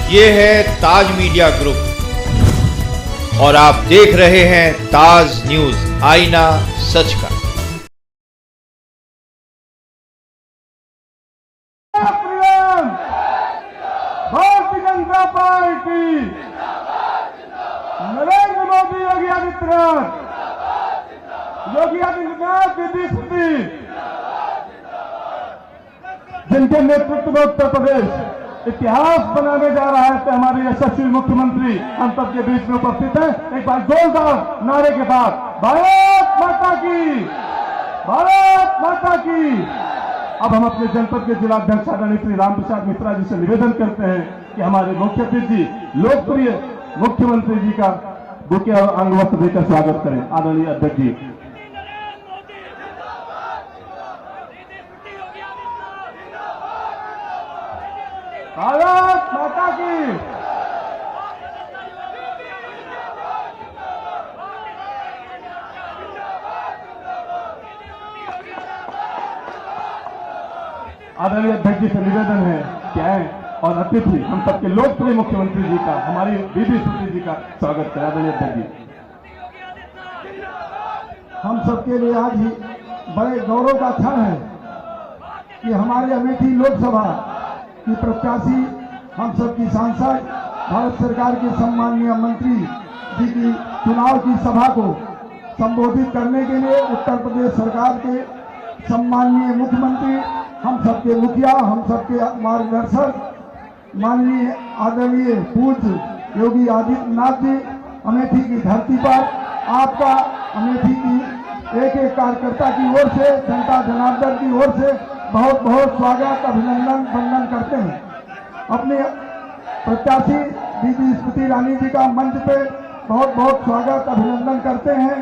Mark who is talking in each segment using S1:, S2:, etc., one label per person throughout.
S1: ये है ताज media group और आप देख रहे हैं ताज न्यूज, आईना सच का।
S2: भारतीय जनता पार्टी, नरेंद्र मोदी, योगी आदित्यनाथ, दीदी स्मृति, जिनके नेतृत्व में उत्तर प्रदेश इतिहास बनाने जा रहा है, तो हमारे यशस्वी मुख्यमंत्री हम सबके बीच में उपस्थित हैं। एक बार जोरदार नारे के साथ भारत माता की, भारत माता की। अब हम अपने जनपद के जिलाध्यक्ष आदरणीय श्री राम प्रसाद मिश्रा जी से निवेदन करते हैं कि हमारे मुख्य अतिथि लोकप्रिय मुख्यमंत्री जी का बुके और अंगवस्त्र देकर स्वागत करें। आदरणीय अध्यक्ष जी। भारत माता की। आदरणीय अध्यक्ष जी से निवेदन है कि आए और अतिथि हम सबके लोकप्रिय मुख्यमंत्री जी का, हमारी दीदी स्मृति जी का स्वागत करें। आदरणीय अध्यक्ष जी।
S3: हम सबके लिए आज ही बड़े गौरव का क्षण है कि हमारे अमेठी लोकसभा की प्रत्याशी, हम सबकी सांसद, भारत सरकार के सम्माननीय मंत्री जी की चुनाव की सभा को संबोधित करने के लिए उत्तर प्रदेश सरकार के सम्माननीय मुख्यमंत्री, हम सबके मुखिया, हम सबके मार्गदर्शक, माननीय आदरणीय पूज्य योगी आदित्यनाथ जी, अमेठी की धरती पर आपका अमेठी की एक एक कार्यकर्ता की ओर से, जनता जनार्दन की ओर से बहुत बहुत स्वागत, अभिनंदन, वंदन करते हैं। अपने प्रत्याशी दीदी स्मृति रानी जी का मंच पे बहुत बहुत स्वागत, अभिनंदन करते हैं।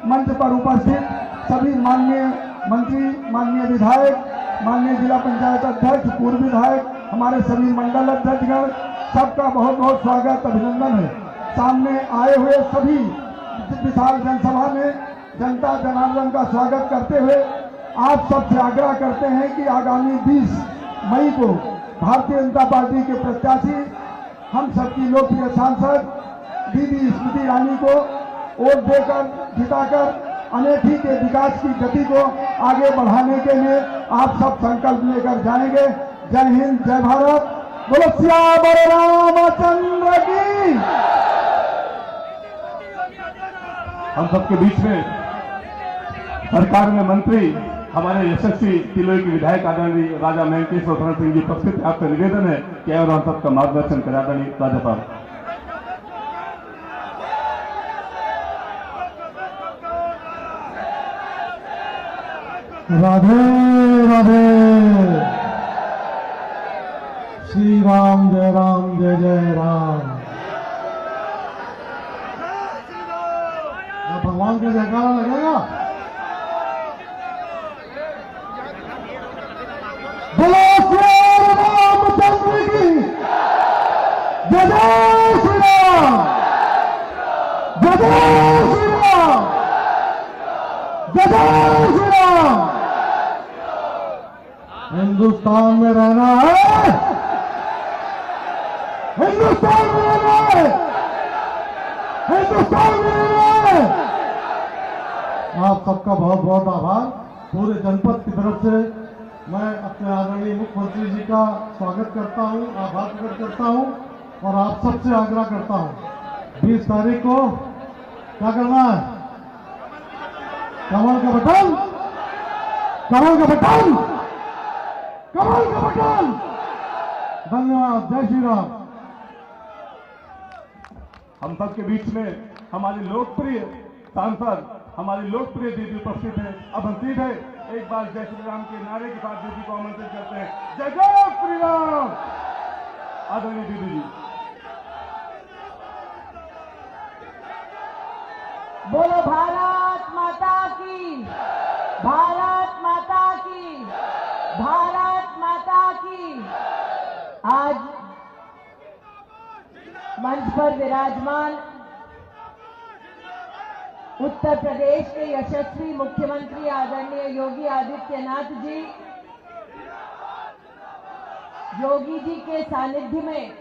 S3: मंच पर उपस्थित सभी माननीय मंत्री, माननीय विधायक, माननीय जिला पंचायत अध्यक्ष, पूर्व विधायक, हमारे सभी मंडल अध्यक्षगण, सबका बहुत बहुत स्वागत, अभिनंदन है। सामने आए हुए सभी विशाल जनसभा में जनता जनार्दन का स्वागत करते हुए आप सबसे आग्रह करते हैं कि आगामी 20 मई को भारतीय जनता पार्टी के प्रत्याशी, हम सबकी लोकप्रिय सांसद दीदी स्मृति रानी को वोट देकर जिताकर अमेठी के विकास की गति को आगे बढ़ाने के लिए आप सब संकल्प लेकर जाएंगे। जय हिंद, जय भारत, बोलो सियावर रामचंद्र की।
S2: हम सबके बीच में सरकार में मंत्री, हमारे यशस्वी तिलोई के विधायक आदरणीय राजा मेंकेश्वर शरण सिंह जी उपस्थित है। आपसे निवेदन है कि और हम सबका मार्गदर्शन करें। आदरणीय राज्यपाल।
S3: राधे राधे, श्री राम जय राम, जय जय राम। भगवान का जयकारा लगेगा। बोलो श्री रामचंद्र की, जय जय श्री राम, जय जय श्री राम, जय जय श्री राम। हिंदुस्तान में रहना है, हिंदुस्तान में रहना है, हिंदुस्तान में रहना है। आप सबका बहुत बहुत आभार। पूरे जनपद की तरफ से मैं अपने आदरणीय मुख्यमंत्री जी का स्वागत करता हूं, आभार प्रकट करता हूं और आप सबसे आग्रह करता हूं 20 तारीख को क्या करना है? कमल का बटन, कमल का बटन, कमल का बटन। धन्यवाद। जय श्री राम।
S2: हम सबके बीच में हमारी लोकप्रिय सांसद, हमारी लोकप्रिय दीदी उपस्थित है। अब हम सीधे एक बार जय श्री राम के नारे के साथ दीदी को आमंत्रित करते हैं। जय जय श्री राम। आदरणीय दीदी जी।
S4: बोलो भारत माता की, भारत माता की, भारत माता की। आज मंच पर विराजमान उत्तर प्रदेश के यशस्वी मुख्यमंत्री आदरणीय योगी आदित्यनाथ जी, योगी जी के सानिध्य में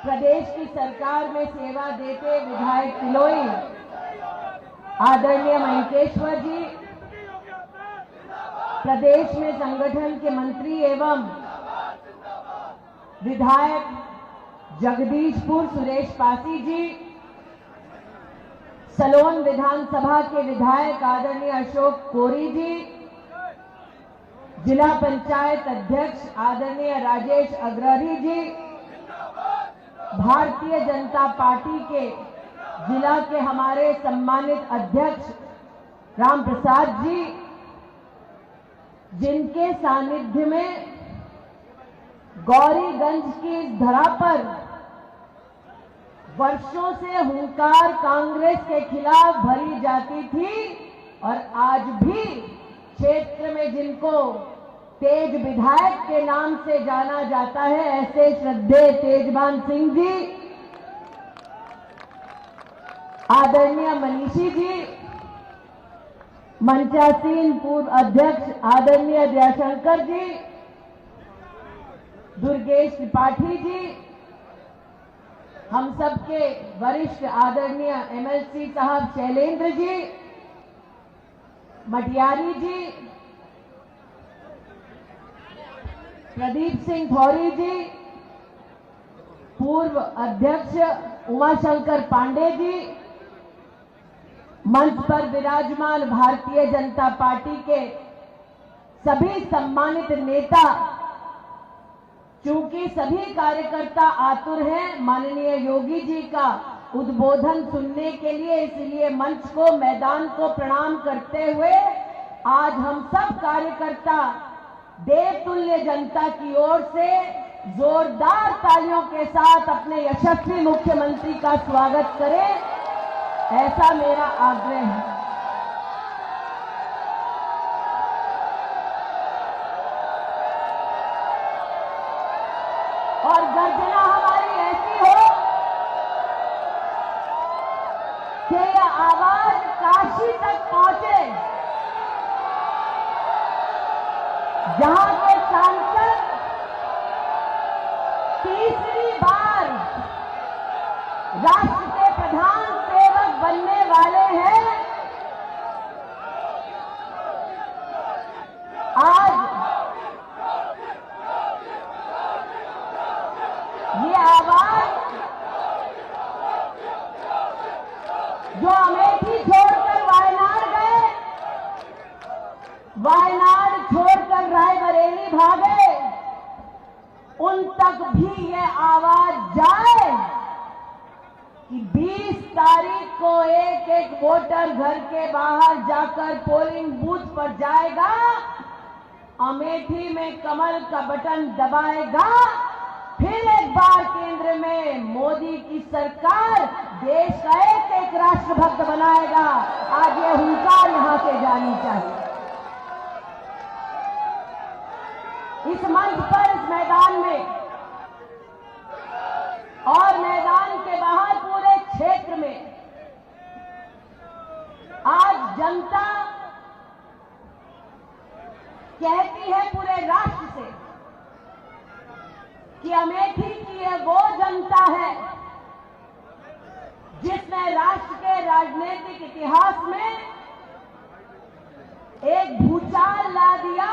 S4: प्रदेश की सरकार में सेवा देते विधायक तिलोई आदरणीय मयंकेश्वर जी, प्रदेश में संगठन के मंत्री एवं विधायक जगदीशपुर सुरेश पासी जी, सलोन विधानसभा के विधायक आदरणीय अशोक कोरी जी, जिला पंचायत अध्यक्ष आदरणीय राजेश अग्रहरी जी, भारतीय जनता पार्टी के जिला के हमारे सम्मानित अध्यक्ष राम प्रसाद जी, जिनके सानिध्य में गौरीगंज की इस धरा पर वर्षों से हुंकार कांग्रेस के खिलाफ भरी जाती थी और आज भी क्षेत्र में जिनको तेज विधायक के नाम से जाना जाता है, ऐसे श्रद्धेय तेजवान सिंह जी, आदरणीय मनीषी जी, मंचासीन पूर्व अध्यक्ष आदरणीय दयाशंकर जी, दुर्गेश त्रिपाठी जी, हम सबके वरिष्ठ आदरणीय एमएलसी साहब शैलेंद्र जी, मटियारी जी, प्रदीप सिंह थौरी जी, पूर्व अध्यक्ष उमाशंकर पांडे जी, मंच पर विराजमान भारतीय जनता पार्टी के सभी सम्मानित नेता, चूंकि सभी कार्यकर्ता आतुर हैं माननीय योगी जी का उद्बोधन सुनने के लिए, इसलिए मंच को, मैदान को प्रणाम करते हुए आज हम सब कार्यकर्ता देवतुल्य जनता की ओर से जोरदार तालियों के साथ अपने यशस्वी मुख्यमंत्री का स्वागत करें, ऐसा मेरा आग्रह है। और गर्जना हमारी ऐसी हो कि यह आवाज काशी तक पहुंचे, जहां के सांसद तीसरी बार राष्ट्र के प्रधान सेवक बनने वाले हैं, आज ये आवाज जो अमेठी छोड़कर वायनाड गए, वायनाड छोड़कर रायबरेली भागे, उन तक भी ये आवाज जाए कि 20 तारीख को एक एक वोटर घर के बाहर जाकर पोलिंग बूथ पर जाएगा, अमेठी में कमल का बटन दबाएगा, फिर एक बार केंद्र में मोदी की सरकार देश का एक एक राष्ट्रभक्त बनाएगा। आज ये हुंकार यहां से जानी चाहिए। इस मंच पर, इस मैदान में और मैदान के बाहर पूरे क्षेत्र में आज जनता कहती है पूरे राष्ट्र से कि अमेठी की ये वो जनता है जिसने राष्ट्र के राजनीतिक इतिहास में एक भूचाल ला दिया,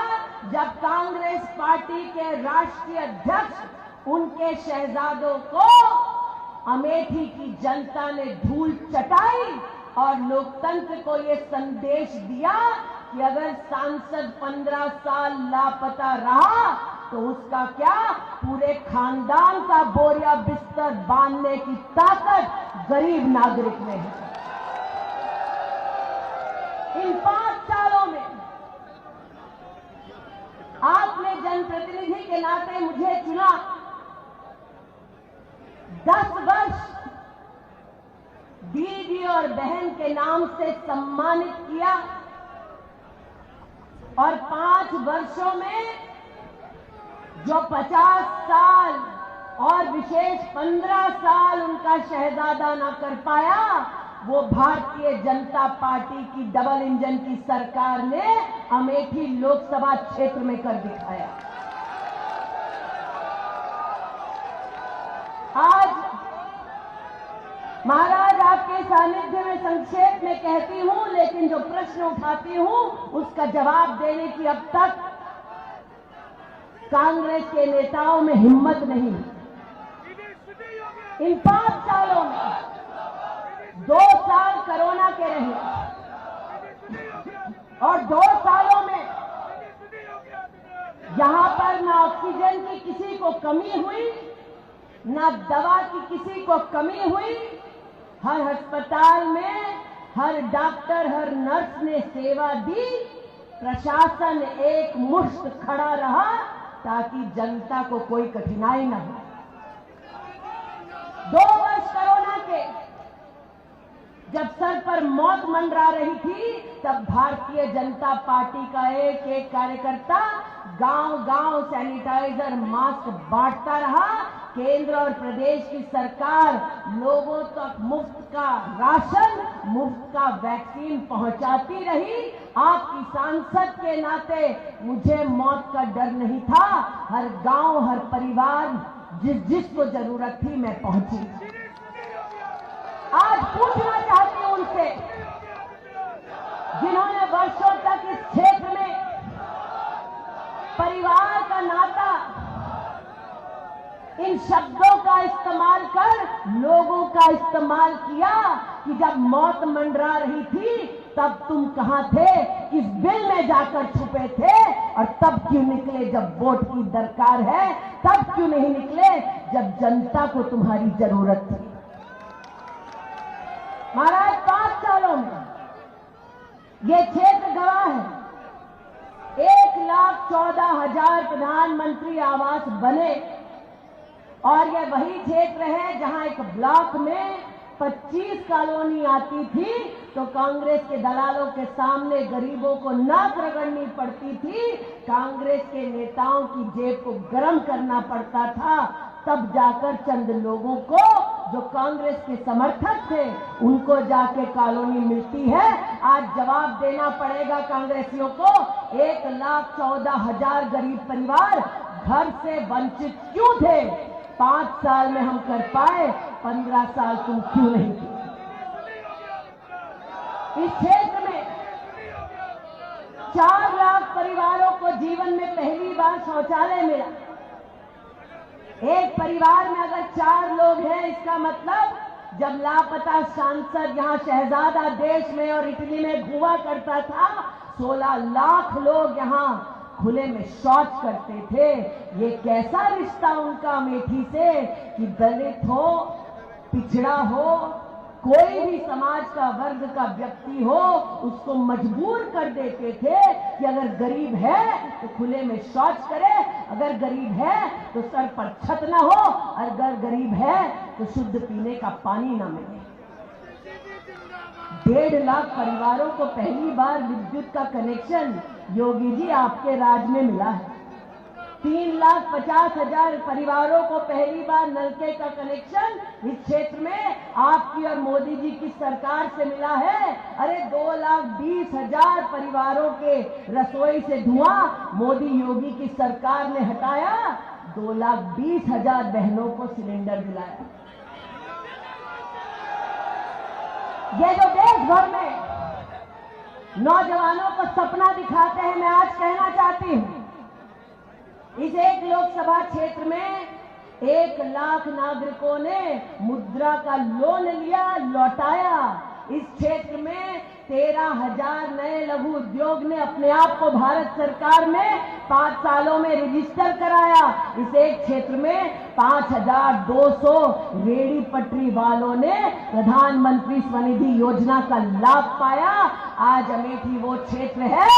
S4: जब कांग्रेस पार्टी के राष्ट्रीय अध्यक्ष उनके शहजादों को अमेठी की जनता ने धूल चटाई और लोकतंत्र को ये संदेश दिया कि अगर सांसद 15 साल लापता रहा तो उसका क्या, पूरे खानदान का बोरिया बिस्तर बांधने की ताकत गरीब नागरिक में है। इन 5 सालों में आपने जनप्रतिनिधि के नाते मुझे चुना, 10 वर्ष दीदी और बहन के नाम से सम्मानित किया और 5 वर्षों में जो 50 साल और विशेष 15 साल उनका शहजादा न कर पाया, वो भारतीय जनता पार्टी की डबल इंजन की सरकार ने अमेठी लोकसभा क्षेत्र में कर दिखाया। आज महाराज, आपके सानिध्य में संक्षेप में कहती हूं, लेकिन जो प्रश्न उठाती हूं उसका जवाब देने की अब तक कांग्रेस के नेताओं में हिम्मत नहीं। इन 5 सालों में 2 साल कोरोना के रहे और 2 सालों में यहां पर ना ऑक्सीजन की किसी को कमी हुई, ना दवा की किसी को कमी हुई। हर अस्पताल में हर डॉक्टर, हर नर्स ने सेवा दी। प्रशासन एक मुश्त खड़ा रहा ताकि जनता को कोई कठिनाई न हो। 2 वर्ष कोरोना के जब सर पर मौत मंडरा रही थी, तब भारतीय जनता पार्टी का एक एक कार्यकर्ता गांव-गांव सैनिटाइजर, मास्क बांटता रहा। केंद्र और प्रदेश की सरकार लोगों तक मुफ्त का राशन, मुफ्त का वैक्सीन पहुंचाती रही। आपकी सांसद के नाते मुझे मौत का डर नहीं था। हर गांव, हर परिवार, जिसको जरूरत थी, मैं पहुंची। आज पूछना चाहती हूं उनसे, जिन्होंने वर्षों तक इस क्षेत्र में परिवार का नाता, इन शब्दों का इस्तेमाल कर लोगों का इस्तेमाल किया कि जब मौत मंडरा रही थी तब तुम कहां थे, किस बिल में जाकर छुपे थे, और तब क्यों निकले जब वोट की दरकार है, तब क्यों नहीं निकले जब जनता को तुम्हारी जरूरत थी। महाराज, 5 सालों में ये क्षेत्र गवाह है। 1,14,000 प्रधानमंत्री आवास बने और ये वही क्षेत्र है जहां एक ब्लॉक में 25 कॉलोनी आती थी तो कांग्रेस के दलालों के सामने गरीबों को नाक रगड़नी पड़ती थी। कांग्रेस के नेताओं की जेब को गर्म करना पड़ता था, तब जाकर चंद लोगों को जो कांग्रेस के समर्थक थे उनको जाके कॉलोनी मिलती है। आज जवाब देना पड़ेगा कांग्रेसियों को। 1,14,000 गरीब परिवार घर से वंचित क्यों थे? 5 साल में हम कर पाए, 15 साल तुम क्यों नहीं किए? इस क्षेत्र में 4 लाख परिवारों को जीवन में पहली बार शौचालय मिला। एक परिवार में अगर 4 लोग हैं, इसका मतलब जब लापता सांसद यहां शहजादा देश में और इटली में घुमा करता था, 16 लाख लोग यहां खुले में शौच करते थे। ये कैसा रिश्ता उनका अमेठी से कि दलित हो, पिछड़ा हो, कोई भी समाज का वर्ग का व्यक्ति हो, उसको मजबूर कर देते थे कि अगर गरीब है तो खुले में शौच करे, अगर गरीब है तो सर पर छत ना हो, और अगर गरीब है तो शुद्ध पीने का पानी ना मिले। 1.5 लाख परिवारों को पहली बार विद्युत का कनेक्शन योगी जी आपके राज में मिला है। 3,50,000 परिवारों को पहली बार नलके का कनेक्शन इस क्षेत्र में आपकी और मोदी जी की सरकार से मिला है। अरे 2,20,000 परिवारों के रसोई से धुआं मोदी योगी की सरकार ने हटाया। 2,20,000 बहनों को सिलेंडर दिलाया। ये जो देश भर में नौजवानों को सपना दिखाते हैं, मैं आज कहना चाहती हूं, इस एक लोकसभा क्षेत्र में 1 लाख नागरिकों ने मुद्रा का लोन लिया, लौटाया। इस क्षेत्र में 13,000 नए लघु उद्योग ने अपने आप को भारत सरकार में 5 सालों में रजिस्टर कराया। इस एक क्षेत्र में 5,200 रेडी पटरी वालों ने प्रधानमंत्री स्वनिधि योजना का लाभ पाया। आज अमेठी वो क्षेत्र है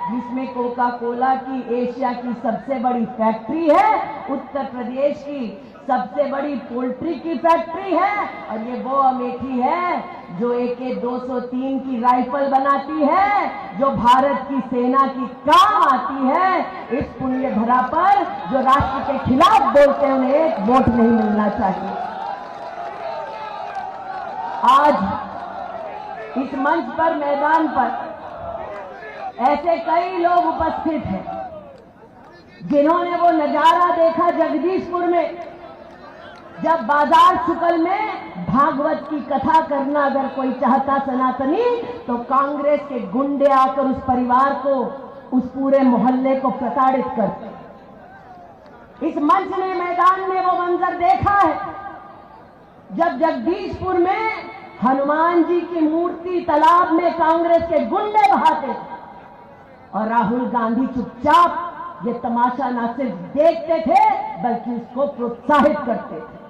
S4: जिसमें कोका कोला की एशिया की सबसे बड़ी फैक्ट्री है, उत्तर प्रदेश की सबसे बड़ी पोल्ट्री की फैक्ट्री है, और ये वो अमेठी है जो AK-203 की राइफल बनाती है, जो भारत की सेना की काम आती है। इस पुण्य धरा पर जो राष्ट्र के खिलाफ बोलते हैं उन्हें एक वोट नहीं मिलना चाहिए। आज इस मंच पर, मैदान पर ऐसे कई लोग उपस्थित हैं जिन्होंने वो नजारा देखा जगदीशपुर में जब बाजार शुक्ल में भागवत की कथा करना अगर कोई चाहता सनातनी, तो कांग्रेस के गुंडे आकर उस परिवार को, उस पूरे मोहल्ले को प्रताड़ित करते। इस मंच ने, मैदान में वो मंजर देखा है जब जगदीशपुर में हनुमान जी की मूर्ति तालाब में कांग्रेस के गुंडे बहाते थे और राहुल गांधी चुपचाप ये तमाशा न सिर्फ देखते थे बल्कि उसको प्रोत्साहित करते थे।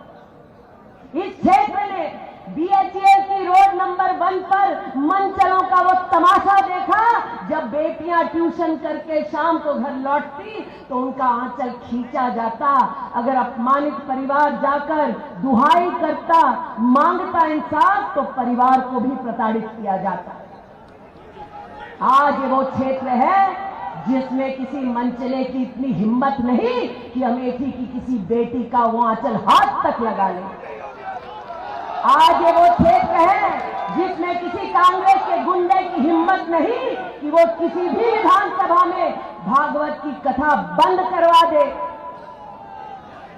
S4: इस क्षेत्र में बीएचईएल की रोड नंबर 1 पर मनचलों का वो तमाशा देखा जब बेटियां ट्यूशन करके शाम को घर लौटती तो उनका आंचल खींचा जाता। अगर अपमानित परिवार जाकर दुहाई करता, मांगता इंसाफ, तो परिवार को भी प्रताड़ित किया जाता। आज वो क्षेत्र है जिसमें किसी मनचले की इतनी हिम्मत नहीं कि अमेठी की किसी बेटी का वो आंचल हाथ तक लगा ले। आज ये वो क्षेत्र है जिसमें किसी कांग्रेस के गुंडे की हिम्मत नहीं कि वो किसी भी विधानसभा में भागवत की कथा बंद करवा दे।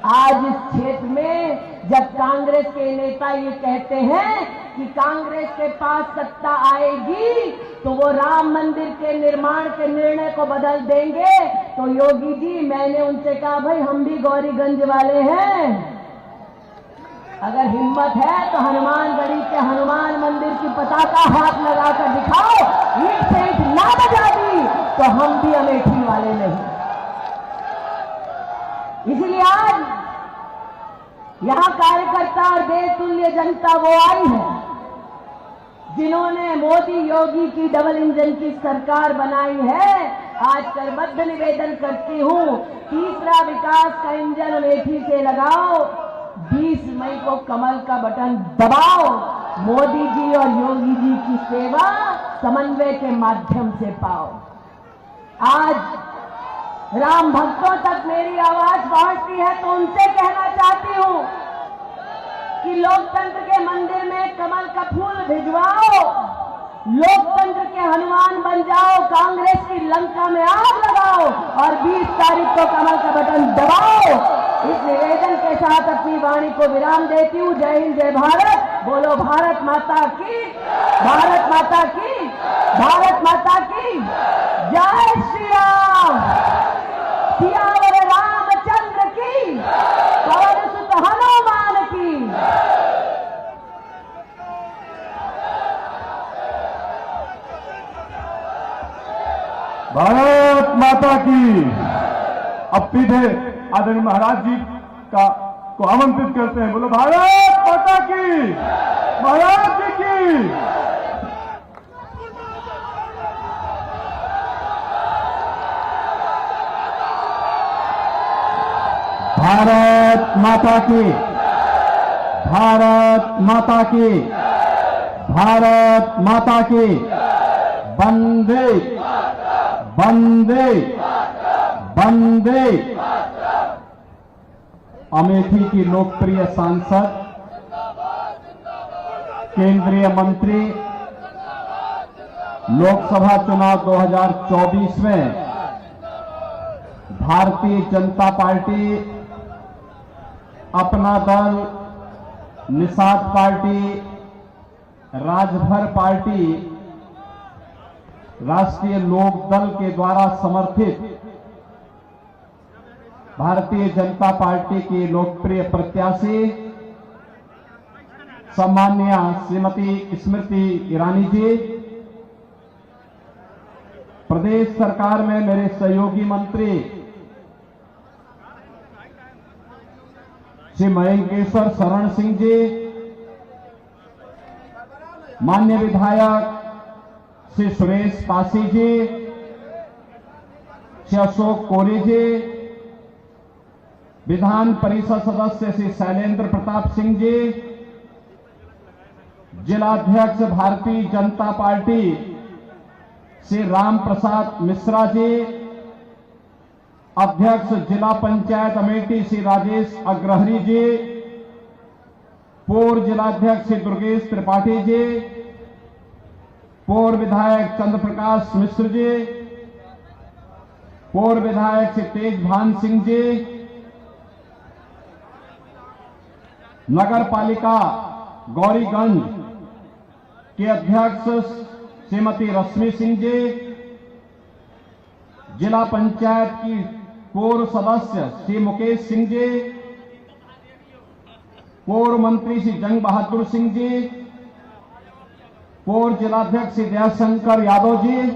S4: आज इस क्षेत्र में जब कांग्रेस के नेता ये कहते हैं कि कांग्रेस के पास सत्ता आएगी तो वो राम मंदिर के निर्माण के निर्णय को बदल देंगे, तो योगी जी, मैंने उनसे कहा, भाई हम भी गौरीगंज वाले हैं, अगर हिम्मत है तो हनुमानगढ़ी के हनुमान मंदिर की पताका हाथ लगाकर दिखाओ। ईंट से ईंट ना बजा दी तो हम भी अमेठी वाले नहीं। इसलिए आज यहां कार्यकर्ता और देशतुल्य जनता वो आई है जिन्होंने मोदी योगी की डबल इंजन की सरकार बनाई है। आज करबद्ध निवेदन करती हूं, तीसरा विकास का इंजन अमेठी से लगाओ, 20 मई को कमल का बटन दबाओ, मोदी जी और योगी जी की सेवा समन्वय के माध्यम से पाओ। आज राम भक्तों तक मेरी आवाज पहुंचती है तो उनसे कहना चाहती हूं कि लोकतंत्र के मंदिर में कमल का फूल भिजवाओ, लोकतंत्र के हनुमान बन जाओ, कांग्रेस की लंका में आग लगाओ और 20 तारीख को कमल का बटन दबाओ। इस निवेदन के साथ अपनी वाणी को विराम देती हूँ। जय हिंद, जय भारत। बोलो भारत माता की, भारत माता की, भारत माता की जय। श्री राम, सियावर रामचंद्र की, पवन सुत हनुमान की।
S2: भारत माता की। अब सीधे आदरणीय महाराज जी को आमंत्रित करते हैं। बोलो भारत माता की, महाराज जी की।
S3: भारत माता की, भारत माता की, भारत माता की। वंदे वंदे वंदे। अमेठी की लोकप्रिय सांसद, केंद्रीय मंत्री, लोकसभा चुनाव 2024 में भारतीय जनता पार्टी, अपना दल, निषाद पार्टी, राजभर पार्टी, राष्ट्रीय लोक दल के द्वारा समर्थित भारतीय जनता पार्टी की लोकप्रिय प्रत्याशी सम्माननीय श्रीमती स्मृति ईरानी जी, प्रदेश सरकार में मेरे सहयोगी मंत्री श्री मयंकेश्वर शरण सिंह जी, माननीय विधायक श्री सुरेश पासी जी, श्री अशोक कोरे जी, विधान परिषद सदस्य श्री शैलेंद्र प्रताप सिंह जी, जिलाध्यक्ष भारतीय जनता पार्टी श्री राम प्रसाद मिश्रा जी, अध्यक्ष जिला पंचायत अमेठी श्री राजेश अग्रहरी जी, पूर्व जिलाध्यक्ष श्री दुर्गेश त्रिपाठी जी, पूर्व विधायक चंद्र प्रकाश मिश्र जी, पूर्व विधायक श्री तेज भान सिंह जी,
S5: नगर पालिका गौरीगंज के अध्यक्ष श्रीमती रश्मि सिंह जी, जिला पंचायत की पूर्व सदस्य श्री मुकेश सिंह जी, पूर्व मंत्री श्री जंग बहादुर सिंह जी, पूर्व जिलाध्यक्ष श्री दयाशंकर यादव जी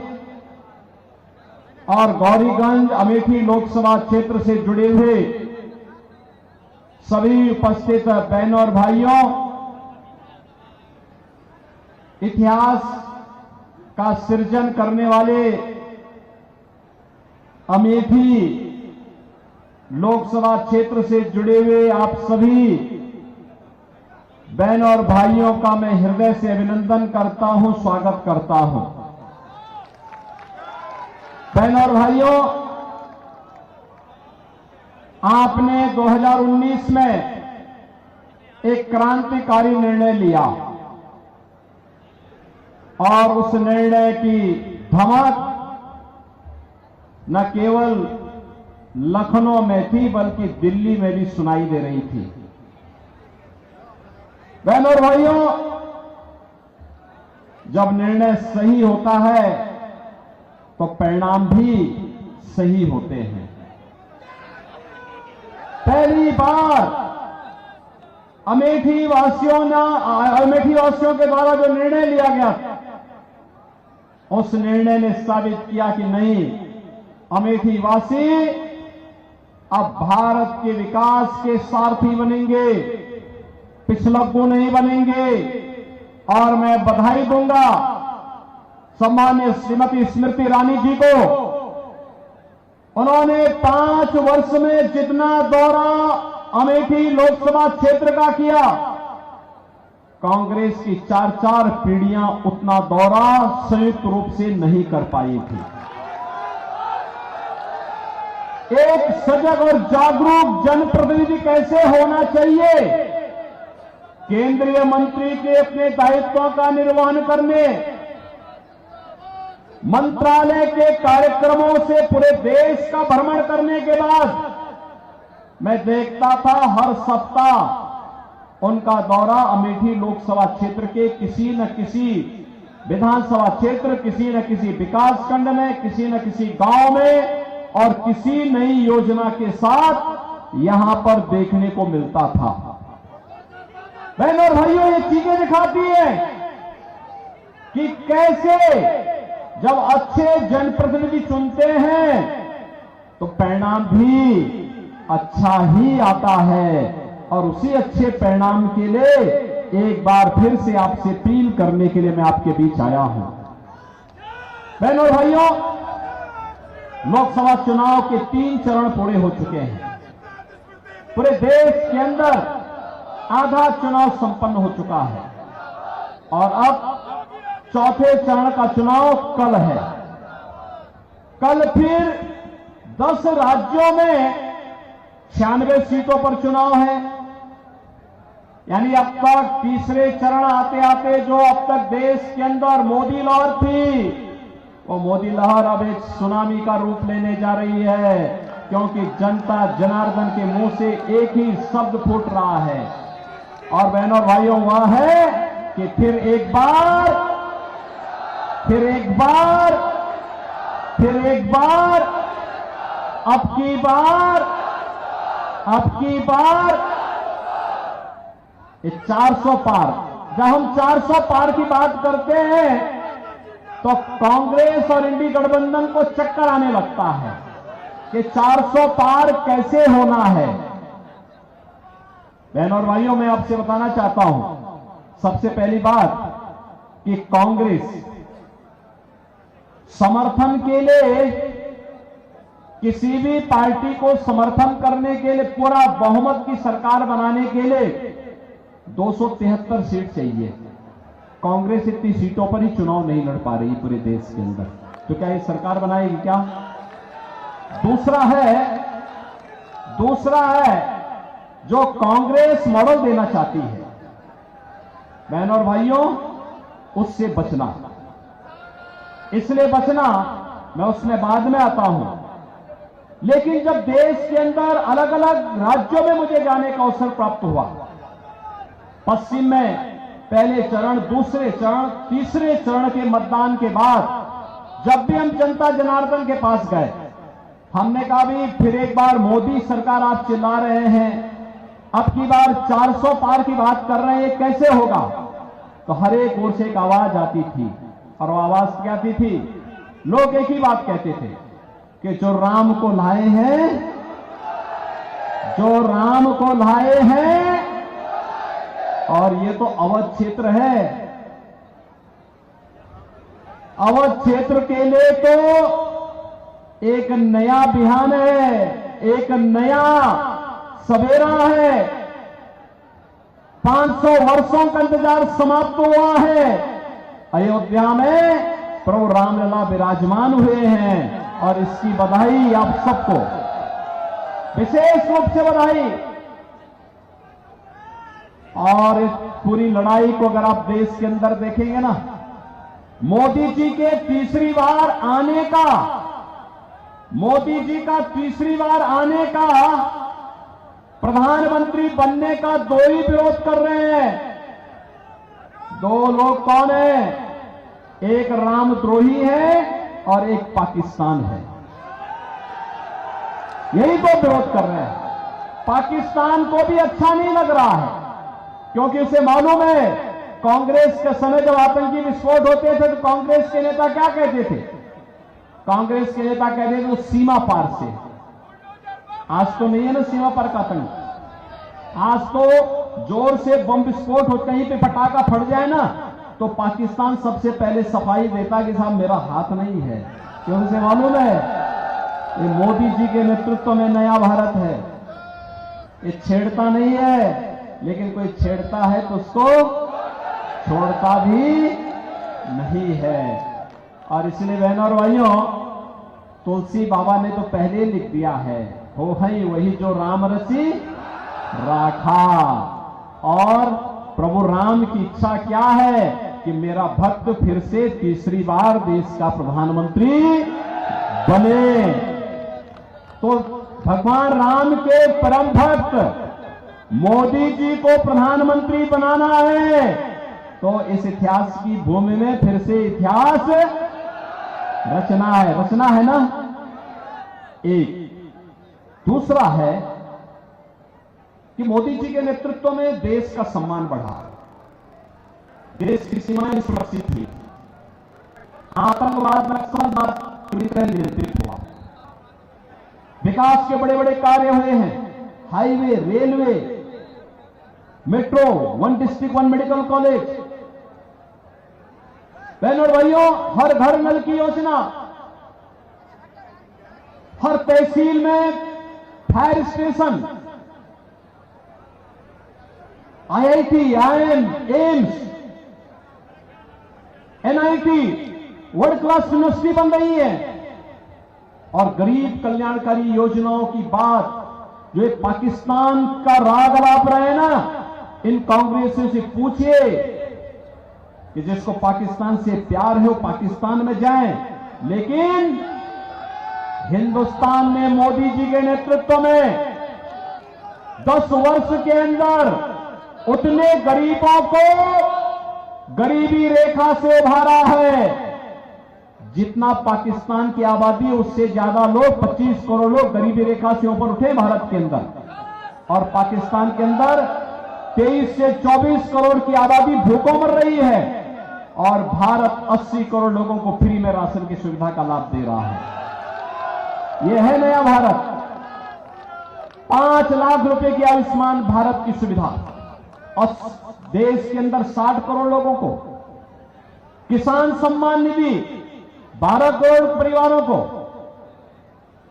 S5: और गौरीगंज अमेठी लोकसभा क्षेत्र से जुड़े हुए सभी उपस्थित बहनों और भाइयों, इतिहास का सृजन करने वाले अमेठी लोकसभा क्षेत्र से जुड़े हुए आप सभी बहनों और भाइयों का मैं हृदय से अभिनंदन करता हूं, स्वागत करता हूं। बहनों और भाइयों, आपने 2019 में एक क्रांतिकारी निर्णय लिया और उस निर्णय की धमक न केवल लखनऊ में थी बल्कि दिल्ली में भी सुनाई दे रही थी। बहनों और भाइयों, जब निर्णय सही होता है तो परिणाम भी सही होते हैं। पहली बार अमेठी वासियों के द्वारा जो निर्णय लिया गया उस निर्णय ने साबित किया कि नहीं, अमेठी वासी अब भारत के विकास के सारथी बनेंगे, पिछलग्गू नहीं बनेंगे। और मैं बधाई दूंगा सम्मान्य श्रीमती स्मृति ईरानी जी को। उन्होंने 5 वर्ष में जितना दौरा अमेठी लोकसभा क्षेत्र का किया, कांग्रेस की 4 पीढ़ियां उतना दौरा संयुक्त रूप से नहीं कर पाई थी। एक सजग और जागरूक जनप्रतिनिधि कैसे होना चाहिए, केंद्रीय मंत्री के अपने दायित्वों का निर्वहन करने, मंत्रालय के कार्यक्रमों से पूरे देश का भ्रमण करने के बाद मैं देखता था हर सप्ताह उनका दौरा अमेठी लोकसभा क्षेत्र के किसी न किसी विधानसभा क्षेत्र, किसी न किसी विकास खंड में, किसी न किसी गांव में और किसी नई योजना के साथ यहां पर देखने को मिलता था। बहनों और भाइयों, ये चीजें दिखाती है कि कैसे जब अच्छे जनप्रतिनिधि चुनते हैं तो परिणाम भी अच्छा ही आता है। और उसी अच्छे परिणाम के लिए एक बार फिर से आपसे अपील करने के लिए मैं आपके बीच आया हूं। बहनों और भाइयों, लोकसभा चुनाव के 3 चरण पूरे हो चुके हैं। पूरे देश के अंदर आधा चुनाव संपन्न हो चुका है और अब 4थे चरण का चुनाव कल है। कल फिर 10 राज्यों में 96 सीटों पर चुनाव है। यानी अब तक तीसरे चरण आते आते जो अब तक देश के अंदर मोदी लहर थी, वो मोदी लहर अब एक सुनामी का रूप लेने जा रही है, क्योंकि जनता जनार्दन के मुंह से एक ही शब्द फूट रहा है। और बहनों और भाइयों, वह है कि फिर एक बार अब की बार ये 400 पार। जब हम 400 पार की बात करते हैं तो कांग्रेस और इंडी गठबंधन को चक्कर आने लगता है कि 400 पार कैसे होना है। बहनों और भाइयों, मैं आपसे बताना चाहता हूं, सबसे पहली बात कि कांग्रेस समर्थन के लिए किसी भी पार्टी को समर्थन करने के लिए, पूरा बहुमत की सरकार बनाने के लिए 273 सीट चाहिए। कांग्रेस इतनी सीटों पर ही चुनाव नहीं लड़ पा रही पूरे देश के अंदर, तो क्या ये सरकार बनाएगी क्या? दूसरा है जो कांग्रेस मॉडल देना चाहती है, बहनों और भाइयों, उससे बचना। इसलिए बचना, मैं उसमें बाद में आता हूं। लेकिन जब देश के अंदर अलग अलग राज्यों में मुझे जाने का अवसर प्राप्त हुआ पश्चिम में पहले चरण, दूसरे चरण, तीसरे चरण के मतदान के बाद जब भी हम जनता जनार्दन के पास गए, हमने कहा भी फिर एक बार मोदी सरकार आप चिल्ला रहे हैं, अब की बार 400 पार की बात कर रहे हैं, कैसे होगा? तो हर एक ओर से एक आवाज आती थी, और वो आवाज क्या आती थी? लोग एक ही बात कहते थे कि जो राम को लाए हैं, जो राम को लाए हैं, और ये तो अवध क्षेत्र है, अवध क्षेत्र के लिए तो एक नया बिहान है, एक नया सवेरा है। 500 वर्षों का इंतजार समाप्त हुआ है। अयोध्या में प्रभु रामलला विराजमान हुए हैं, और इसकी बधाई आप सबको, विशेष रूप से बधाई। और इस पूरी लड़ाई को अगर आप देश के अंदर देखेंगे ना, मोदी जी के तीसरी बार आने का, मोदी जी का तीसरी बार आने का, प्रधानमंत्री बनने का दो ही विरोध कर रहे हैं। दो लोग कौन है? एक रामद्रोही है और एक पाकिस्तान है। यही तो विरोध कर रहे हैं। पाकिस्तान को भी अच्छा नहीं लग रहा है, क्योंकि उसे मालूम है कांग्रेस के समय जब आतंकी विस्फोट होते थे तो कांग्रेस के नेता क्या कहते थे? कांग्रेस के नेता कहते थे वो सीमा पार से। आज तो नहीं है ना सीमा पार का आतंक। आज तो जोर से बम विस्फोट हो, कहीं पे पटाखा फट जाए ना तो पाकिस्तान सबसे पहले सफाई देता कि साहब मेरा हाथ नहीं है, क्योंकि उसे मालूम है ये मोदी जी के नेतृत्व में नया भारत है। ये छेड़ता नहीं है, लेकिन कोई छेड़ता है तो उसको छोड़ता भी नहीं है। और इसलिए बहनों और भाइयों, तुलसी बाबा ने तो पहले लिख दिया है, हो है वही जो राम रसी राखा। और प्रभु राम की इच्छा क्या है कि मेरा भक्त फिर से तीसरी बार देश का प्रधानमंत्री बने। तो भगवान राम के परम भक्त मोदी जी को प्रधानमंत्री बनाना है, तो इस इतिहास की भूमि में फिर से इतिहास रचना है ना। एक दूसरा है कि मोदी जी के नेतृत्व में देश का सम्मान बढ़ा, देश की सीमाएं सुरक्षित हुई, आतंकवाद नक्सलवाद पूरी तरह नियंत्रित हुआ, विकास के बड़े बड़े कार्य हुए हैं, highway, railway, metro, 1 district 1 medical college. बहनों और भाइयों, हर घर नल की योजना, हर तहसील में fire station, IIT, IIM, AIIMS, NIT, world class university बन रही है। और गरीब कल्याणकारी योजनाओं की बात जो एक पाकिस्तान का राग अलाप रहे हैं ना, इन कांग्रेसियों से पूछिए कि जिसको पाकिस्तान से प्यार है वो पाकिस्तान में जाए, लेकिन हिंदुस्तान में मोदी जी के नेतृत्व में 10 वर्ष के अंदर उतने गरीबों को गरीबी रेखा से उभारा है जितना पाकिस्तान की आबादी, उससे ज्यादा लोग, 25 करोड़ लोग गरीबी रेखा से ऊपर उठे भारत के अंदर। और पाकिस्तान के अंदर 23 से 24 करोड़ की आबादी भूखों मर रही है, और भारत 80 करोड़ लोगों को फ्री में राशन की सुविधा का लाभ दे रहा है। यह है नया भारत। 5 लाख रुपए की आयुष्मान भारत की सुविधा, और देश के अंदर 60 करोड़ लोगों को किसान सम्मान निधि, 12 करोड़ परिवारों को,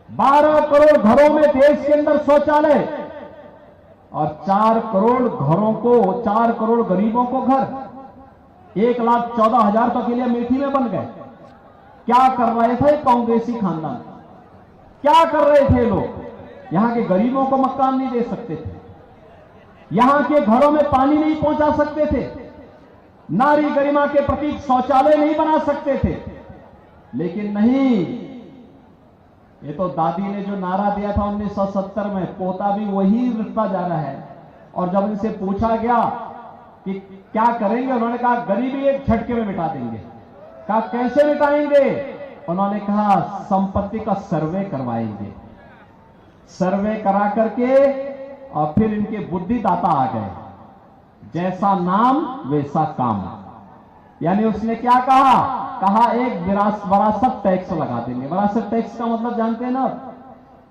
S5: 12 करोड़ घरों में देश के अंदर शौचालय, और 4 करोड़ घरों को, 4 करोड़ गरीबों को घर, 1,14,000 तो अकेले अमेठी में बन गए। क्या कर रहे थे कांग्रेसी खानदान? क्या कर रहे थे लोग? यहां के गरीबों को मकान नहीं दे सकते थे, यहां के घरों में पानी नहीं पहुंचा सकते थे, नारी गरिमा के प्रतीक शौचालय नहीं बना सकते थे। लेकिन नहीं, ये तो दादी ने जो नारा दिया था 1970 में, पोता भी वही रखता जा रहा है। और जब इनसे पूछा गया कि क्या करेंगे। उन्होंने कहा गरीबी एक झटके में मिटा देंगे। कहा कैसे मिटाएंगे? उन्होंने कहा संपत्ति का सर्वे करवाएंगे। सर्वे करा करके और फिर इनके बुद्धिदाता आ गए, जैसा नाम वैसा काम। यानी उसने क्या कहा? कहा एक विरासत टैक्स लगा देंगे। विरासत टैक्स का मतलब जानते हैं ना?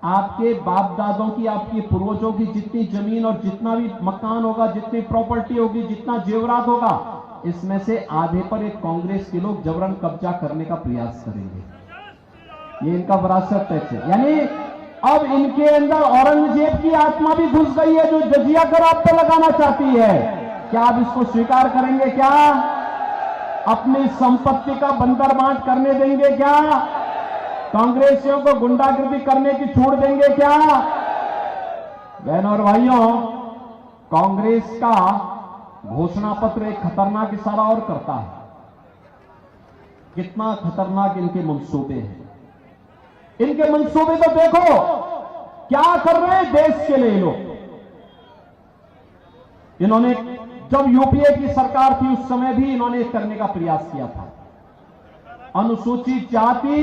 S5: आपके बाप दादों की, आपके पूर्वजों की जितनी जमीन और जितना भी मकान होगा, जितनी प्रॉपर्टी होगी, जितना जेवरात होगा, इसमें से आधे पर एक कांग्रेस के लोग जबरन कब्जा करने का प्रयास करेंगे। ये इनका विरासत टैक्स है। यानी अब इनके अंदर औरंगजेब की आत्मा भी घुस गई है, जो जजिया कर आप पे लगाना चाहती है। क्या आप इसको स्वीकार करेंगे? क्या अपनी संपत्ति का बंदर बांट करने देंगे? क्या कांग्रेसियों को गुंडागर्दी करने की छूट देंगे? क्या बहनों और भाइयों, कांग्रेस का घोषणा पत्र एक खतरनाक इशारा और करता है। कितना खतरनाक इनके मंसूबे हैं। इनके मंसूबे तो देखो क्या कर रहे हैं देश के लिए लोग। इन्होंने जब यूपीए की सरकार थी उस समय भी इन्होंने करने का प्रयास किया था। अनुसूचित जाति,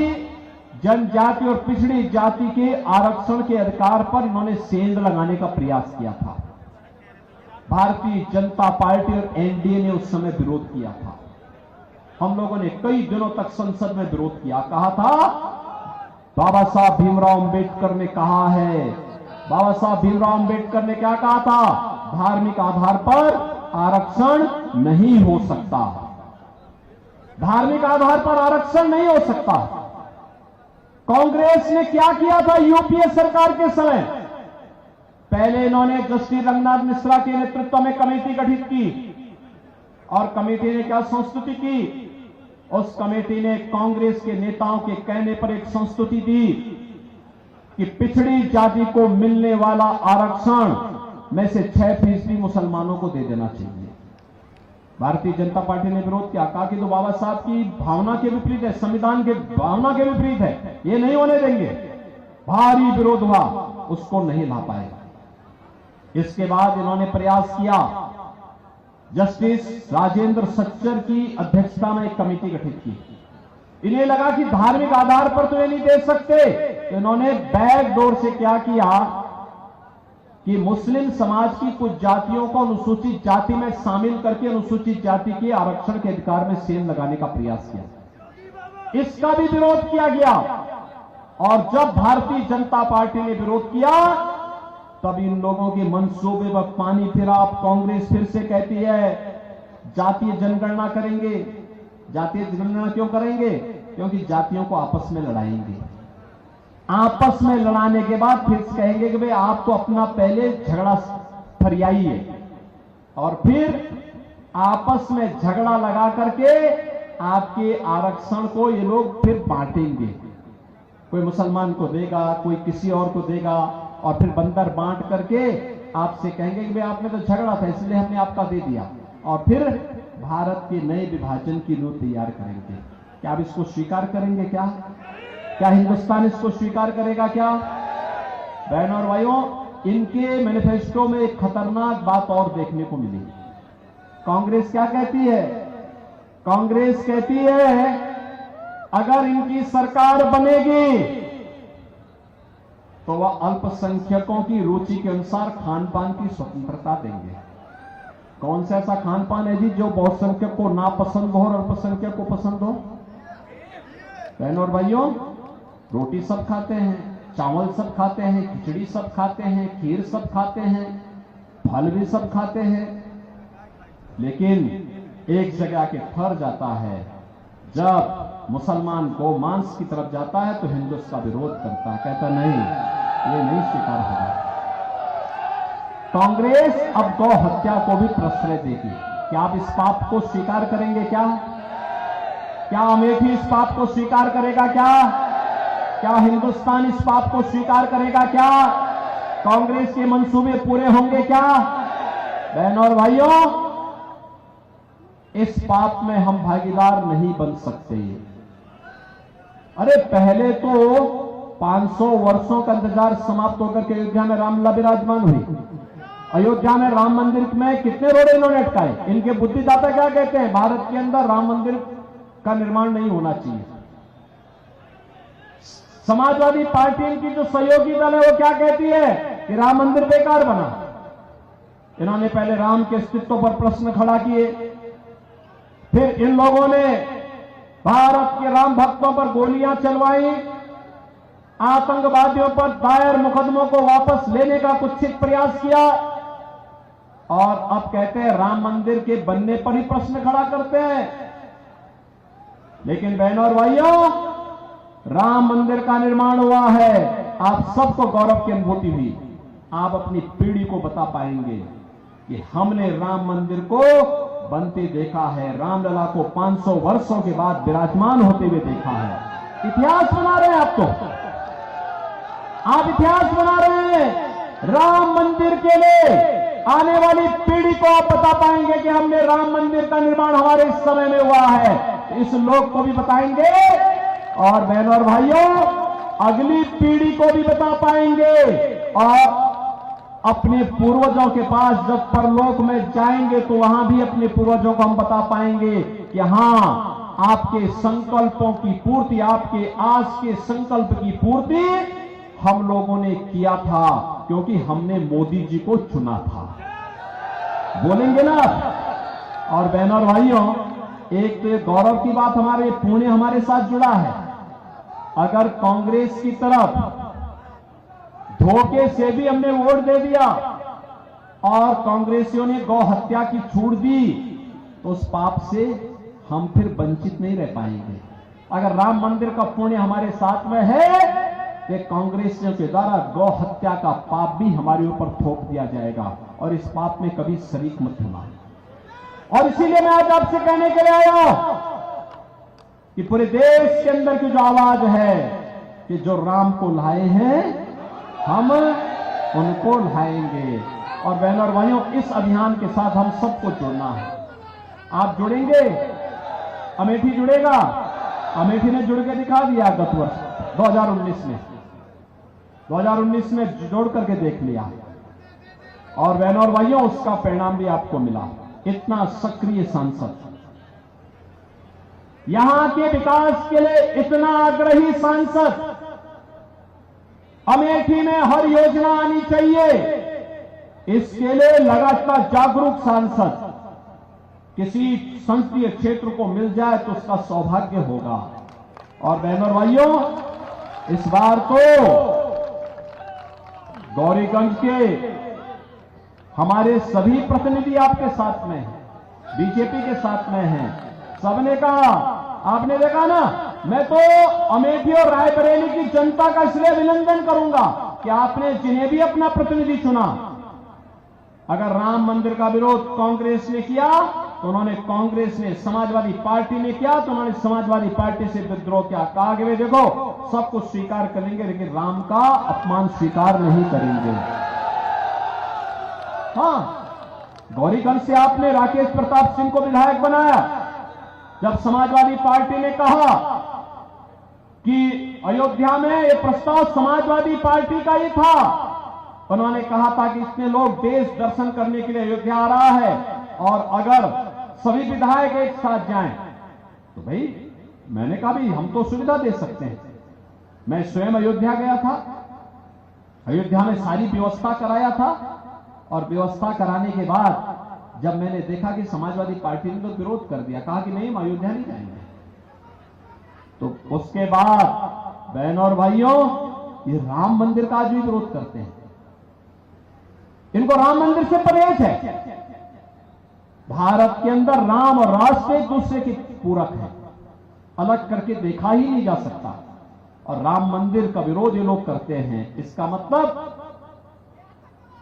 S5: जनजाति और पिछड़ी जाति के आरक्षण के अधिकार पर इन्होंने सेंध लगाने का प्रयास किया था। भारतीय जनता पार्टी और एनडीए ने उस समय विरोध किया था। हम लोगों ने कई दिनों तक संसद में विरोध किया। कहा था बाबा साहब भीमराव अंबेडकर ने कहा है, बाबा साहब भीमराव अंबेडकर ने क्या कहा था? धार्मिक आधार पर आरक्षण नहीं हो सकता। धार्मिक आधार पर आरक्षण नहीं हो सकता। कांग्रेस ने क्या किया था यूपीए सरकार के समय? पहले इन्होंने जस्टिस रंगनाथ मिश्रा के नेतृत्व में कमेटी गठित की और कमेटी ने क्या संस्तुति की? उस कमेटी ने कांग्रेस के नेताओं के कहने पर एक संस्तुति दी कि पिछड़ी जाति को मिलने वाला आरक्षण में से 6% मुसलमानों को दे देना चाहिए। भारतीय जनता पार्टी ने विरोध किया। कहा कि तो बाबा साहब की भावना के विपरीत है, संविधान के भावना के विपरीत है, ये नहीं होने देंगे। भारी विरोध हुआ, उसको नहीं ला पाएगा। इसके बाद इन्होंने प्रयास किया। जस्टिस राजेंद्र सच्चर की अध्यक्षता में एक कमेटी गठित की। इन्हें लगा कि धार्मिक आधार पर तो ये नहीं दे सकते, तो इन्होंने बैकडोर से क्या किया कि मुस्लिम समाज की कुछ जातियों को अनुसूचित जाति में शामिल करके अनुसूचित जाति के आरक्षण के अधिकार में सेंध लगाने का प्रयास किया। इसका भी विरोध किया गया और जब भारतीय जनता पार्टी ने विरोध किया तब इन लोगों के मंसूबे पर पानी फिरा। कांग्रेस फिर से कहती है जातीय जनगणना करेंगे। जातीय जनगणना क्यों करेंगे? क्योंकि जातियों को आपस में लड़ाएंगे। आपस में लड़ाने के बाद फिर कहेंगे कि भाई आप तो अपना पहले झगड़ा फरियाइए और फिर आपस में झगड़ा लगा करके आपके आरक्षण को ये लोग फिर बांटेंगे। कोई मुसलमान को देगा, कोई किसी और को देगा और फिर बंदर बांट करके आपसे कहेंगे कि भाई आपने तो झगड़ा था इसलिए हमने आपका दे दिया और फिर भारत के नए विभाजन की नींव तैयार करेंगे। क्या आप इसको स्वीकार करेंगे? क्या हिंदुस्तान इसको स्वीकार करेगा? क्या बहनों और भाइयों, इनके मैनिफेस्टो में एक खतरनाक बात और देखने को मिली। कांग्रेस क्या कहती है? कांग्रेस कहती है अगर इनकी सरकार बनेगी तो वह अल्पसंख्यकों की रुचि के अनुसार खान पान की स्वतंत्रता देंगे। कौन सा ऐसा खान पान है जी जो बहुसंख्यक को ना पसंद हो और अल्पसंख्यक को पसंद हो? बहनों और भाइयों, रोटी सब खाते हैं, चावल सब खाते हैं, खिचड़ी सब खाते हैं, खीर सब खाते हैं, फल भी सब खाते हैं, लेकिन एक जगह के ठहर जाता है। जब मुसलमान गौ मांस की तरफ जाता है तो हिंदू उसका विरोध करता है, कहता नहीं, ये नहीं स्वीकार होगा। कांग्रेस अब गौ हत्या को भी प्रश्रय देगी। क्या आप इस पाप को स्वीकार करेंगे? क्या अमेठी इस पाप को स्वीकार करेगा? क्या हिंदुस्तान इस पाप को स्वीकार करेगा? क्या कांग्रेस के मंसूबे पूरे होंगे? क्या बहनों और भाइयों, इस पाप में हम भागीदार नहीं बन सकते। अरे पहले तो 500 वर्षों का इंतजार समाप्त होकर के अयोध्या में रामलला विराजमान हुई। अयोध्या में राम मंदिर में कितने रोड इन्होंने अटकाए। इनके बुद्धिदाता क्या कहते हैं? भारत के अंदर राम मंदिर का निर्माण नहीं होना चाहिए। समाजवादी पार्टी इनकी जो सहयोगी दल है वो क्या कहती है कि राम मंदिर बेकार बना। इन्होंने पहले राम के अस्तित्व पर प्रश्न खड़ा किए, फिर इन लोगों ने भारत के राम भक्तों पर गोलियां चलवाई, आतंकवादियों पर दायर मुकदमों को वापस लेने का कुत्सित प्रयास किया, और अब कहते हैं राम मंदिर के बनने पर ही प्रश्न खड़ा करते हैं। लेकिन बहनों और भाइयों, राम मंदिर का निर्माण हुआ है, आप सबको गौरव की अनुभूति हुई। आप अपनी पीढ़ी को बता पाएंगे कि हमने राम मंदिर को बनते देखा है, रामलला को 500 वर्षों के बाद विराजमान होते हुए देखा है। इतिहास बना रहे हैं आप इतिहास बना रहे हैं। राम मंदिर के लिए आने वाली पीढ़ी को आप बता पाएंगे कि हमने राम मंदिर का निर्माण हमारे इस समय में हुआ है। इस लोक को भी बताएंगे, और बहनों और भाइयों, अगली पीढ़ी को भी बता पाएंगे, और अपने पूर्वजों के पास जब परलोक में जाएंगे तो वहां भी अपने पूर्वजों को हम बता पाएंगे कि हां, आपके संकल्पों की पूर्ति, आपके आज के संकल्प की पूर्ति हम लोगों ने किया था, क्योंकि हमने मोदी जी को चुना था। बोलेंगे ना? और बहनों और भाइयों, एक तो ये गौरव की बात, हमारे पुणे हमारे साथ जुड़ा है। अगर कांग्रेस की तरफ धोखे से भी हमने वोट दे दिया और कांग्रेसियों ने गौ हत्या की छूट दी, तो उस पाप से हम फिर वंचित नहीं रह पाएंगे। अगर राम मंदिर का पुण्य हमारे साथ में है, कि कांग्रेसियों के द्वारा गौ हत्या का पाप भी हमारे ऊपर थोप दिया जाएगा, और इस पाप में कभी शरीक मत होना। और इसीलिए मैं आज आपसे कहने के लिए आया कि पूरे देश के अंदर की जो आवाज है कि जो राम को लाए हैं हम उनको लाएंगे। और बहनों और भाइयों, इस अभियान के साथ हम सबको जुड़ना है। आप जुड़ेंगे, अमेठी जुड़ेगा। अमेठी ने जुड़ के दिखा दिया गत वर्ष 2019 में जोड़ करके देख लिया, और बहनों और भाइयों, उसका परिणाम भी आपको मिला। इतना सक्रिय सांसद, यहां के विकास के लिए इतना आग्रही सांसद, अमेठी में हर योजना आनी चाहिए, इसके लिए लगातार जागरूक सांसद किसी संसदीय क्षेत्र को मिल जाए तो उसका सौभाग्य होगा। और बहनों और भाइयों, इस बार तो गौरीगंज के हमारे सभी प्रतिनिधि आपके साथ में हैं, बीजेपी के साथ में हैं। सबने कहा, आपने देखा ना, मैं तो अमेठी और रायबरेली की जनता का इसलिए अभिनंदन करूंगा कि आपने जिन्हें भी अपना प्रतिनिधि चुना। अगर राम मंदिर का विरोध कांग्रेस ने किया तो उन्होंने कांग्रेस ने, समाजवादी पार्टी ने किया तो उन्होंने समाजवादी पार्टी से विद्रोह किया। कहा कि वे देखो सब कुछ स्वीकार करेंगे लेकिन राम का अपमान स्वीकार नहीं करेंगे। हां, गौरीगंज से आपने राकेश प्रताप सिंह को विधायक बनाया। जब समाजवादी पार्टी ने कहा कि अयोध्या में यह प्रस्ताव समाजवादी पार्टी का ही था, उन्होंने कहा था कि इतने लोग देश दर्शन करने के लिए अयोध्या आ रहा है, और अगर सभी विधायक एक साथ जाएं तो भाई, मैंने कहा भी हम तो सुविधा दे सकते हैं। मैं स्वयं अयोध्या गया था, अयोध्या में सारी व्यवस्था कराया था, और व्यवस्था कराने के बाद जब मैंने देखा कि समाजवादी पार्टी ने तो विरोध कर दिया, कहा कि नहीं, हम अयोध्या नहीं जाएंगे, तो उसके बाद बहनों और भाइयों, ये राम मंदिर का आज भी विरोध करते हैं। इनको राम मंदिर से परहेज है। भारत के अंदर राम और राष्ट्र एक दूसरे के पूरक है, अलग करके देखा ही नहीं जा सकता। और राम मंदिर का विरोध ये लोग करते हैं, इसका मतलब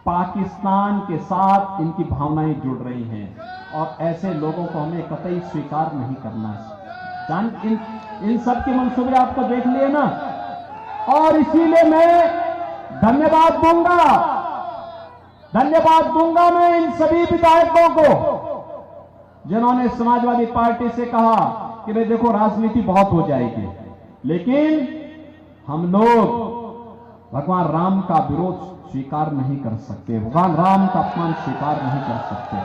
S5: पाकिस्तान के साथ इनकी भावनाएं जुड़ रही हैं, और ऐसे लोगों को हमें कतई स्वीकार नहीं करना है। इन सब के मंसूबे आपको देख लिए ना, और इसीलिए मैं धन्यवाद दूंगा मैं इन सभी विधायकों को जिन्होंने समाजवादी पार्टी से कहा कि भाई देखो राजनीति बहुत हो जाएगी, लेकिन हम लोग भगवान राम का विरोध स्वीकार नहीं कर सकते, भगवान राम का अपमान स्वीकार नहीं कर सकते।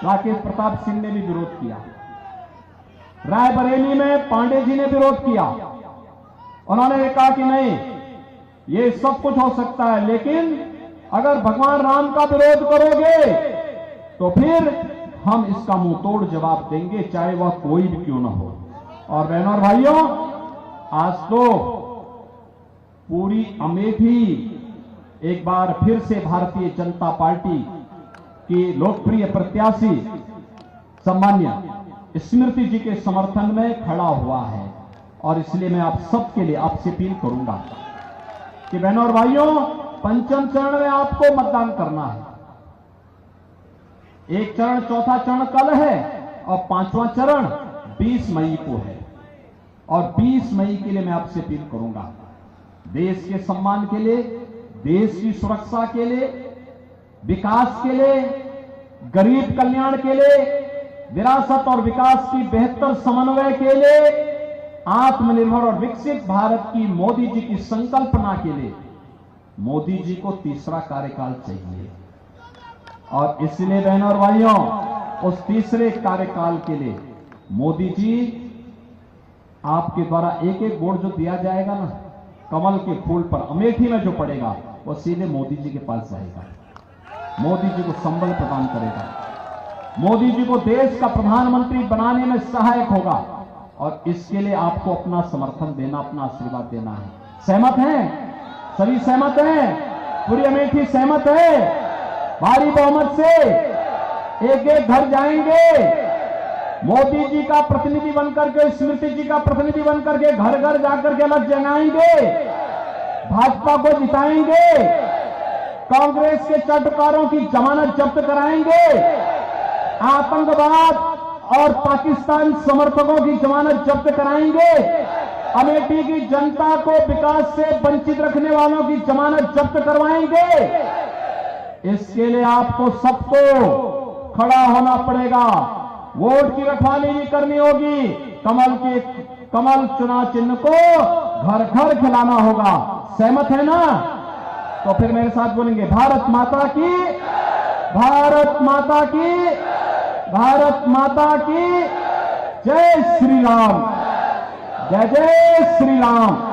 S5: राकेश प्रताप सिंह ने भी विरोध किया, रायबरेली में पांडे जी ने विरोध किया। उन्होंने कहा कि नहीं, ये सब कुछ हो सकता है, लेकिन अगर भगवान राम का विरोध करोगे तो फिर हम इसका मुंह तोड़ जवाब देंगे, चाहे वह कोई भी क्यों ना हो। और बहनों और भाइयों, आज तो पूरी अमेठी एक बार फिर से भारतीय जनता पार्टी की लोकप्रिय प्रत्याशी सम्मान्य स्मृति जी के समर्थन में खड़ा हुआ है। और इसलिए मैं आप सबके लिए आपसे अपील करूंगा कि बहनों और भाइयों, पंचम चरण में आपको मतदान करना है। एक चरण, चौथा चरण कल है और पांचवां चरण 20 मई को है। और 20 मई के लिए मैं आपसे अपील करूंगा, देश के सम्मान के लिए, देश की सुरक्षा के लिए, विकास के लिए, गरीब कल्याण के लिए, विरासत और विकास की बेहतर समन्वय के लिए, आत्मनिर्भर और विकसित भारत की मोदी जी की संकल्पना के लिए मोदी जी को तीसरा कार्यकाल चाहिए। और इसलिए बहनों और भाइयों, उस तीसरे कार्यकाल के लिए मोदी जी, आपके द्वारा एक एक वोट जो दिया जाएगा ना, कमल के फूल पर अमेठी में जो पड़ेगा, वो सीधे मोदी जी के पास जाएगा, मोदी जी को संबल प्रदान करेगा, मोदी जी को देश का प्रधानमंत्री बनाने में सहायक होगा। और इसके लिए आपको अपना समर्थन देना, अपना आशीर्वाद देना है। सहमत हैं? सभी सहमत हैं? पूरी अमेठी सहमत है? भारी बहुमत से एक एक घर जाएंगे, मोदी जी का प्रतिनिधि बनकर के, स्मृति जी का प्रतिनिधि बनकर के घर घर जाकर के अलग जगाएंगे, भाजपा को जिताएंगे, कांग्रेस के चटकारों की जमानत जब्त कराएंगे, आतंकवाद और पाकिस्तान समर्थकों की जमानत जब्त कराएंगे, अमेठी की जनता को विकास से वंचित रखने वालों की जमानत जब्त करवाएंगे। इसके लिए आपको सबको खड़ा होना पड़ेगा, वोट की रखवाली भी करनी होगी, कमल चुनाव चिन्ह को घर घर खिलाना होगा। सहमत है ना? तो फिर मेरे साथ बोलेंगे, भारत माता की, भारत माता की, भारत माता की जय श्री राम, जय जय श्री राम।